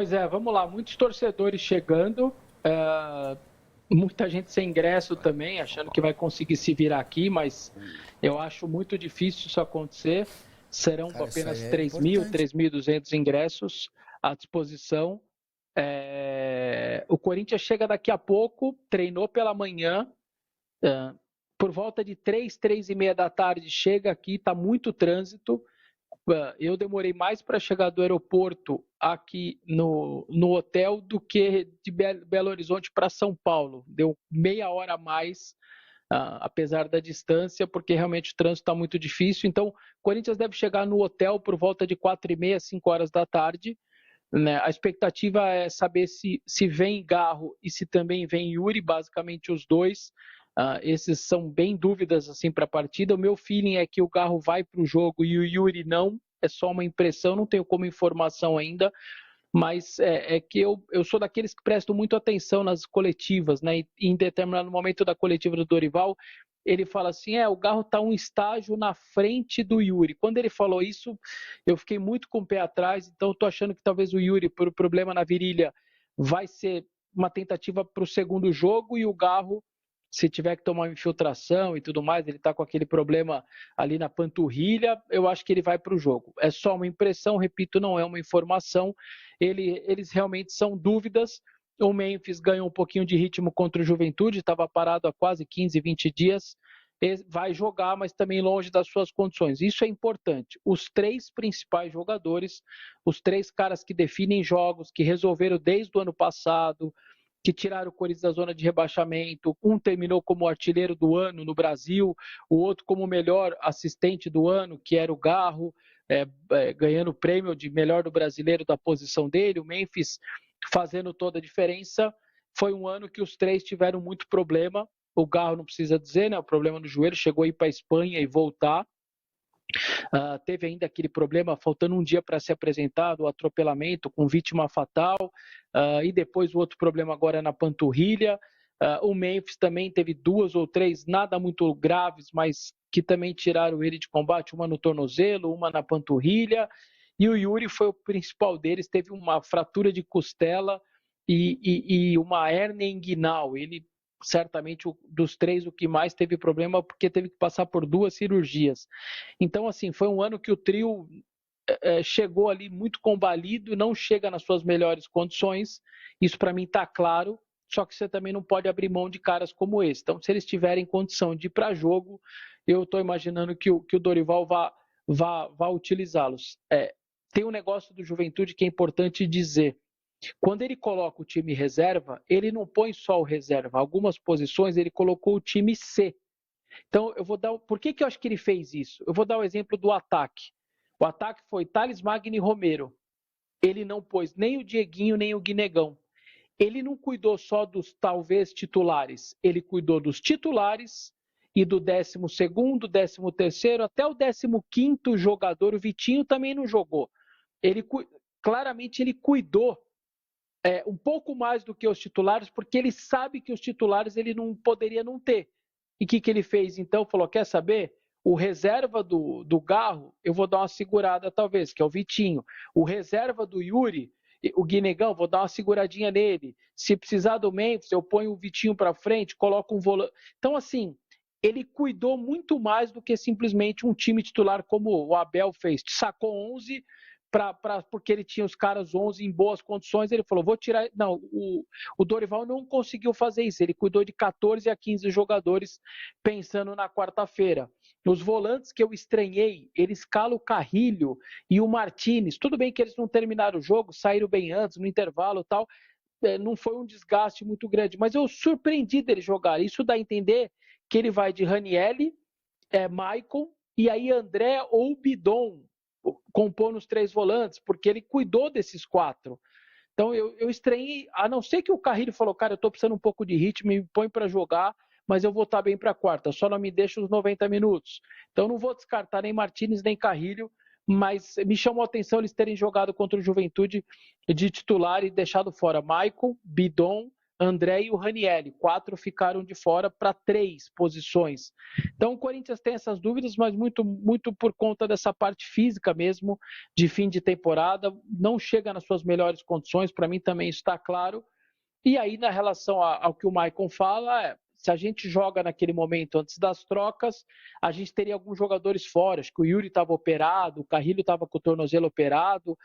Pois é, vamos lá, muitos torcedores chegando, muita gente sem ingresso também, achando que vai conseguir se virar aqui, mas eu acho muito difícil isso acontecer. Serão Cara, isso aí apenas é 3.000, importante. 3.200 ingressos à disposição. O Corinthians chega daqui a pouco, treinou pela manhã, por volta de 3h30 da tarde chega aqui, está muito trânsito. Eu demorei mais para chegar do aeroporto aqui no hotel do que de Belo Horizonte para São Paulo. Deu meia hora a mais, apesar da distância, porque realmente o trânsito está muito difícil. Então, o Corinthians deve chegar no hotel por volta de 4h30, 5 horas da tarde. Né? A expectativa é saber se vem Garro e se também vem Yuri, basicamente os dois. Esses são bem dúvidas assim para a partida. O meu feeling é que o Garro vai para o jogo e o Yuri não. É só uma impressão, não tenho como informação ainda, mas é que eu sou daqueles que prestam muito atenção nas coletivas, né? E em determinado momento da coletiva do Dorival, ele fala assim: o Garro está um estágio na frente do Yuri. Quando ele falou isso, eu fiquei muito com o pé atrás, então estou achando que talvez o Yuri, por problema na virilha, vai ser uma tentativa para o segundo jogo e o Garro, se tiver que tomar uma infiltração e tudo mais, ele está com aquele problema ali na panturrilha, eu acho que ele vai para o jogo. É só uma impressão, repito, não é uma informação. Eles realmente são dúvidas. O Memphis ganhou um pouquinho de ritmo contra o Juventude, estava parado há quase 15, 20 dias. Vai jogar, mas também longe das suas condições. Isso é importante. Os três principais jogadores, os três caras que definem jogos, que resolveram desde o ano passado, que tiraram o Corinthians da zona de rebaixamento. Um terminou como artilheiro do ano no Brasil, o outro como o melhor assistente do ano, que era o Garro, ganhando o prêmio de melhor do brasileiro da posição dele. O Memphis fazendo toda a diferença. Foi um ano que os três tiveram muito problema. O Garro não precisa dizer, né? O problema no joelho, chegou a ir para a Espanha e voltar. Teve ainda aquele problema, faltando um dia para se apresentar, do atropelamento com vítima fatal, e depois o outro problema agora na panturrilha. O Memphis também teve 2 ou 3, nada muito graves, mas que também tiraram ele de combate, uma no tornozelo, uma na panturrilha. E o Yuri foi o principal deles, teve uma fratura de costela e uma hérnia inguinal. Ele certamente dos três o que mais teve problema porque teve que passar por 2 cirurgias. Então, assim, foi um ano que o trio chegou ali muito combalido, não chega nas suas melhores condições. Isso para mim está claro. Só que você também não pode abrir mão de caras como esse. Então, se eles tiverem condição de ir para jogo, eu estou imaginando que o Dorival vá utilizá-los. Tem um negócio do Juventude que é importante dizer. Quando ele coloca o time reserva, ele não põe só o reserva. Algumas posições ele colocou o time C. Então, eu vou dar. Por que eu acho que ele fez isso? Eu vou dar o exemplo do ataque. O ataque foi Thales Magno e Romero. Ele não pôs nem o Dieguinho, nem o Guinegão. Ele não cuidou só dos talvez titulares. Ele cuidou dos titulares e do 12º, 13º, até o 15º jogador. O Vitinho também não jogou. Ele claramente ele cuidou um pouco mais do que os titulares, porque ele sabe que os titulares ele não poderia não ter. E o que ele fez então? Falou: quer saber? O reserva do Garro, eu vou dar uma segurada talvez, que é o Vitinho. O reserva do Yuri, o Guinegão, vou dar uma seguradinha nele. Se precisar do Memphis, eu ponho o Vitinho para frente, coloco um volante. Então, assim, ele cuidou muito mais do que simplesmente um time titular como o Abel fez. Sacou 11 porque ele tinha os caras 11 em boas condições, ele falou, vou tirar... Não, o Dorival não conseguiu fazer isso, ele cuidou de 14 a 15 jogadores pensando na quarta-feira. Os volantes que eu estranhei, ele escala o Carrilho e o Martinez, tudo bem que eles não terminaram o jogo, saíram bem antes, no intervalo e tal, não foi um desgaste muito grande, mas eu surpreendi dele jogar, isso dá a entender que ele vai de Ranielli, Maicon, e aí André ou Bidon, compor nos 3 volantes, porque ele cuidou desses 4. Então eu estranhei, a não ser que o Carrilho falou, cara, eu tô precisando um pouco de ritmo, me põe para jogar, mas eu vou estar bem para a quarta, só não me deixa os 90 minutos. Então não vou descartar nem Martinez nem Carrilho, mas me chamou a atenção eles terem jogado contra o Juventude de titular e deixado fora Maicon, Bidon, André e o Ranieri. 4 ficaram de fora para 3 posições. Então o Corinthians tem essas dúvidas, mas muito por conta dessa parte física mesmo, de fim de temporada. Não chega nas suas melhores condições, para mim também está claro. E aí, na relação ao que o Maicon fala, se a gente joga naquele momento antes das trocas, a gente teria alguns jogadores fora. Acho que o Yuri estava operado, o Carrilho estava com o tornozelo operado.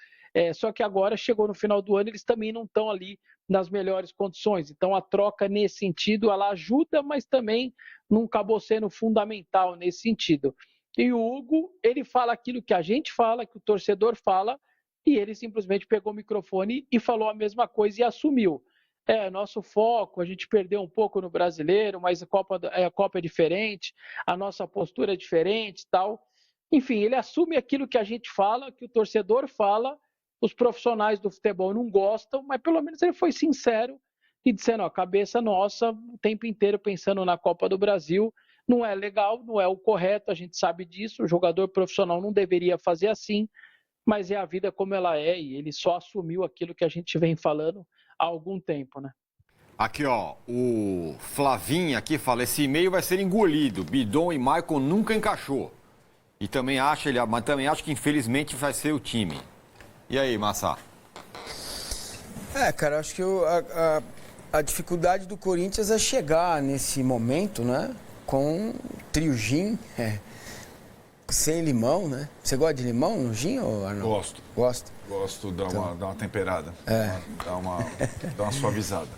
Só que agora, chegou no final do ano, eles também não estão ali nas melhores condições. Então, a troca, nesse sentido, ela ajuda, mas também não acabou sendo fundamental nesse sentido. E o Hugo, ele fala aquilo que a gente fala, que o torcedor fala, e ele simplesmente pegou o microfone e falou a mesma coisa e assumiu. Nosso foco, a gente perdeu um pouco no Brasileiro, mas a Copa é diferente, a nossa postura é diferente e tal. Enfim, ele assume aquilo que a gente fala, que o torcedor fala, os profissionais do futebol não gostam, mas pelo menos ele foi sincero e dizendo, a cabeça nossa, o tempo inteiro pensando na Copa do Brasil, não é legal, não é o correto, a gente sabe disso, o jogador profissional não deveria fazer assim, mas é a vida como ela é, e ele só assumiu aquilo que a gente vem falando há algum tempo, né? Aqui, ó, o Flavinho aqui fala, esse e-mail vai ser engolido, Bidon e Maicon nunca encaixou. E também mas também acho que infelizmente vai ser o time. E aí, Massa? Cara, acho que a dificuldade do Corinthians é chegar nesse momento, né? Com trio gin, sem limão, né? Você gosta de limão no gin, ou Arnaldo? Gosto. Gosta? Gosto, dá uma temperada, dá uma suavizada.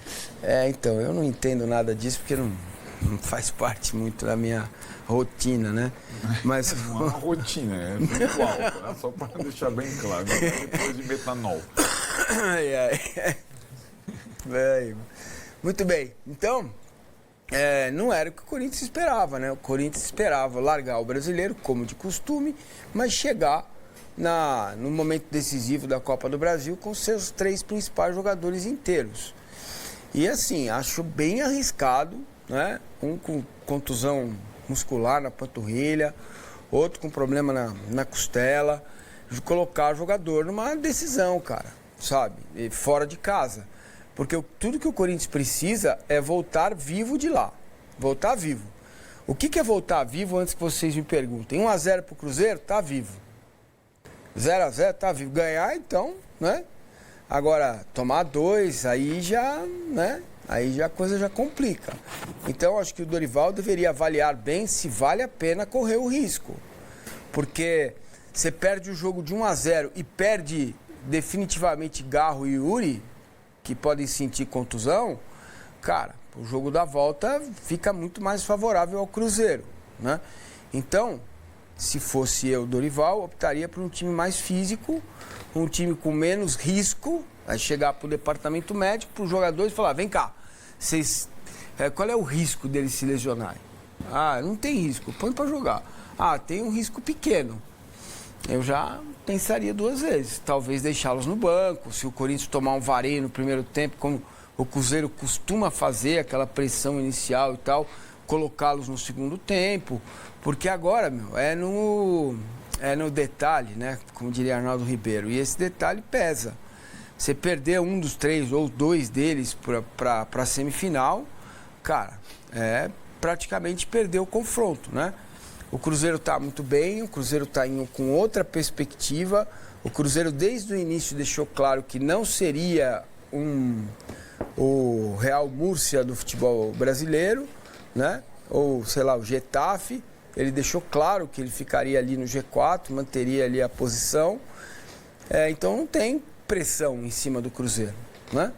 Então, eu não entendo nada disso, porque não faz parte muito da minha rotina, né? Mas... Não é uma rotina, é ritual, tá? Só para deixar bem claro, depois de metanol. Muito bem, então... não era o que o Corinthians esperava, né? O Corinthians esperava largar o Brasileiro, como de costume, mas chegar no momento decisivo da Copa do Brasil com seus 3 principais jogadores inteiros. E assim, acho bem arriscado, né? Um com contusão muscular na panturrilha, outro com problema na costela, de colocar o jogador numa decisão, cara, sabe? E fora de casa. Porque tudo que o Corinthians precisa é voltar vivo de lá. Voltar vivo. O que é voltar vivo, antes que vocês me perguntem? 1-0 pro Cruzeiro, tá vivo. 0-0, tá vivo. Ganhar, então, né? Agora, tomar 2, aí já, né? Aí a coisa já complica. Então, acho que o Dorival deveria avaliar bem se vale a pena correr o risco. Porque você perde o jogo de 1-0 e perde definitivamente Garro e Yuri, que podem sentir contusão, cara, o jogo da volta fica muito mais favorável ao Cruzeiro, né? Então, se fosse eu, Dorival, optaria por um time mais físico, um time com menos risco, aí chegar para o departamento médico, para os jogadores e falar, vem cá, qual é o risco deles se lesionarem? Não tem risco, põe para jogar. Tem um risco pequeno. Eu já pensaria 2 vezes, talvez deixá-los no banco, se o Corinthians tomar um vareio no primeiro tempo, como o Cruzeiro costuma fazer, aquela pressão inicial e tal, colocá-los no segundo tempo, porque agora, é no detalhe, né, como diria Arnaldo Ribeiro, e esse detalhe pesa. Você perder um dos 3 ou 2 deles para a semifinal, cara, praticamente perder o confronto, né? O Cruzeiro está muito bem, o Cruzeiro está indo com outra perspectiva. O Cruzeiro, desde o início, deixou claro que não seria o Real Múrcia do futebol brasileiro, né? Ou, sei lá, o Getafe. Ele deixou claro que ele ficaria ali no G4, manteria ali a posição. Então, não tem pressão em cima do Cruzeiro, né?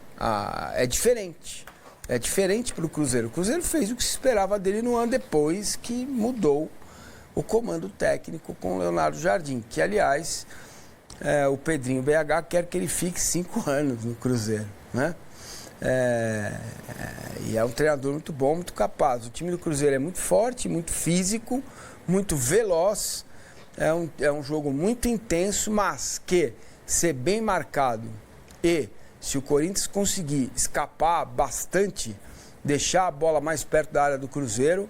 É diferente. É diferente para o Cruzeiro. O Cruzeiro fez o que se esperava dele no ano depois que mudou o comando técnico com o Leonardo Jardim, que, aliás, o Pedrinho BH quer que ele fique 5 anos no Cruzeiro, né? E é um treinador muito bom, muito capaz. O time do Cruzeiro é muito forte, muito físico, muito veloz, é um jogo muito intenso, mas que, ser bem marcado e, se o Corinthians conseguir escapar bastante, deixar a bola mais perto da área do Cruzeiro,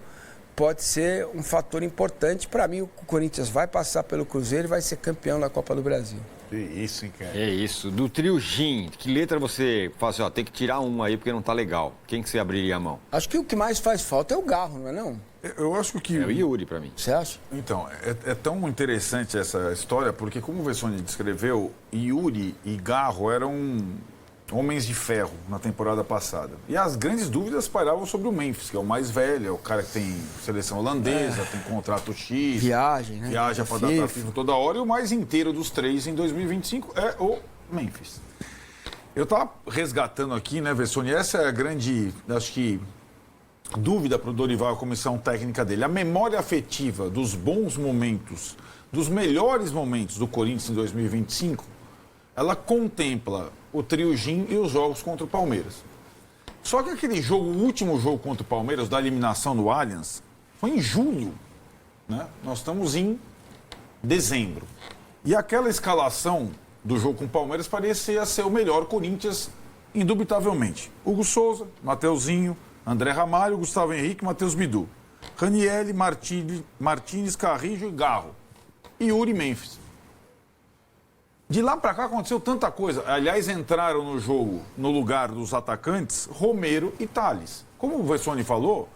pode ser um fator importante. Para mim, o Corinthians vai passar pelo Cruzeiro e vai ser campeão da Copa do Brasil. Que isso, hein, cara? É isso. Do trio Gin, que letra você fala assim, ó, tem que tirar um aí porque não tá legal. Quem que você abriria a mão? Acho que o que mais faz falta é o Garro, não é não? Eu acho que... É o Yuri pra mim. Você acha? Então, é tão interessante essa história, porque como o Vessone descreveu, Yuri e Garro eram homens de ferro na temporada passada. E as grandes dúvidas pairavam sobre o Memphis, que é o mais velho, é o cara que tem seleção holandesa, tem contrato X. Viagem, né? Viaja para dar FIFA toda hora. E o mais inteiro dos três em 2025 é o Memphis. Eu tava resgatando aqui, né, Vessone, essa é a grande, acho que, dúvida para o Dorival, a comissão técnica dele. A memória afetiva dos bons momentos, dos melhores momentos do Corinthians em 2025, ela contempla o trio Gin e os jogos contra o Palmeiras. Só que aquele jogo, o último jogo contra o Palmeiras, da eliminação do Allianz, foi em julho. Né? Nós estamos em dezembro. E aquela escalação do jogo com o Palmeiras parecia ser o melhor Corinthians, indubitavelmente. Hugo Souza, Mateuzinho, André Ramalho, Gustavo Henrique, Matheus Bidu. Ranieri, Martínez, Carrijo e Garro. E Yuri Memphis. De lá para cá aconteceu tanta coisa. Aliás, entraram no jogo, no lugar dos atacantes, Romero e Tales. Como o Vessone falou,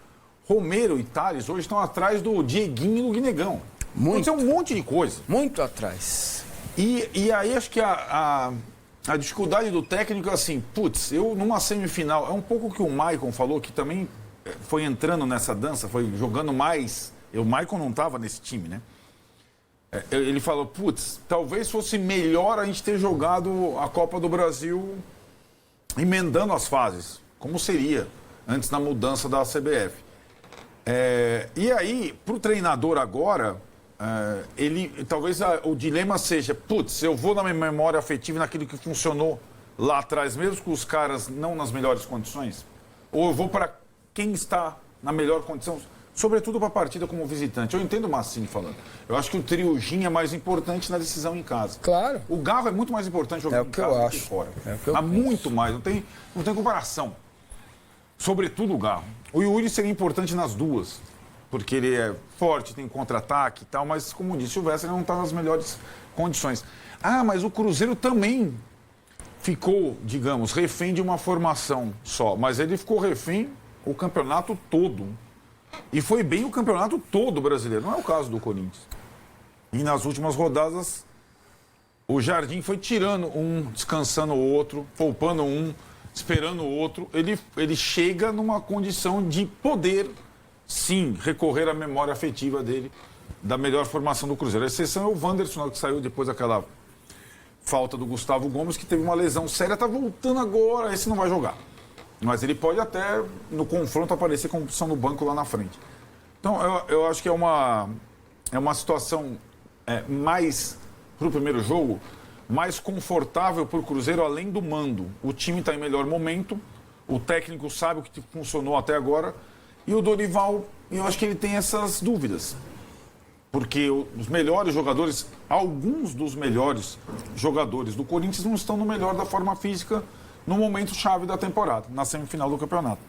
Romero e Tales hoje estão atrás do Dieguinho e do Guinegão. Aconteceu um monte de coisa. Muito atrás. E aí acho que a dificuldade do técnico é assim, putz, eu numa semifinal, é um pouco o que o Maicon falou, que também foi entrando nessa dança, foi jogando mais. O Maicon não estava nesse time, né? Ele falou, putz, talvez fosse melhor a gente ter jogado a Copa do Brasil emendando as fases, como seria antes da mudança da CBF. E aí, para o treinador agora, talvez o dilema seja, putz, eu vou na minha memória afetiva naquilo que funcionou lá atrás, mesmo com os caras não nas melhores condições, ou eu vou para quem está na melhor condição, sobretudo para a partida como visitante. Eu entendo o Massini falando. Eu acho que o trio Gin é mais importante na decisão em casa. Claro. O Garro é muito mais importante jogando em casa do que fora. Há muito mais, não tem comparação. Sobretudo o Garro. O Yuri seria importante nas duas, porque ele é forte, tem contra-ataque e tal, mas, como disse o Vessa, ele não está nas melhores condições. Ah, mas o Cruzeiro também ficou, digamos, refém de uma formação só, mas ele ficou refém o campeonato todo. E foi bem o campeonato todo brasileiro, não é o caso do Corinthians. E nas últimas rodadas, o Jardim foi tirando um, descansando o outro, poupando um, esperando o outro. Ele chega numa condição de poder, sim, recorrer à memória afetiva dele, da melhor formação do Cruzeiro. A exceção é o Wanderson, que saiu depois daquela falta do Gustavo Gomes, que teve uma lesão séria, está voltando agora, esse não vai jogar. Mas ele pode até, no confronto, aparecer como opção no banco lá na frente. Então, eu acho que é uma situação mais, para o primeiro jogo, mais confortável para o Cruzeiro, além do mando. O time está em melhor momento, o técnico sabe o que funcionou até agora, e o Dorival, eu acho que ele tem essas dúvidas. Porque os melhores jogadores, alguns dos melhores jogadores do Corinthians não estão no melhor da forma física no momento chave da temporada, na semifinal do campeonato.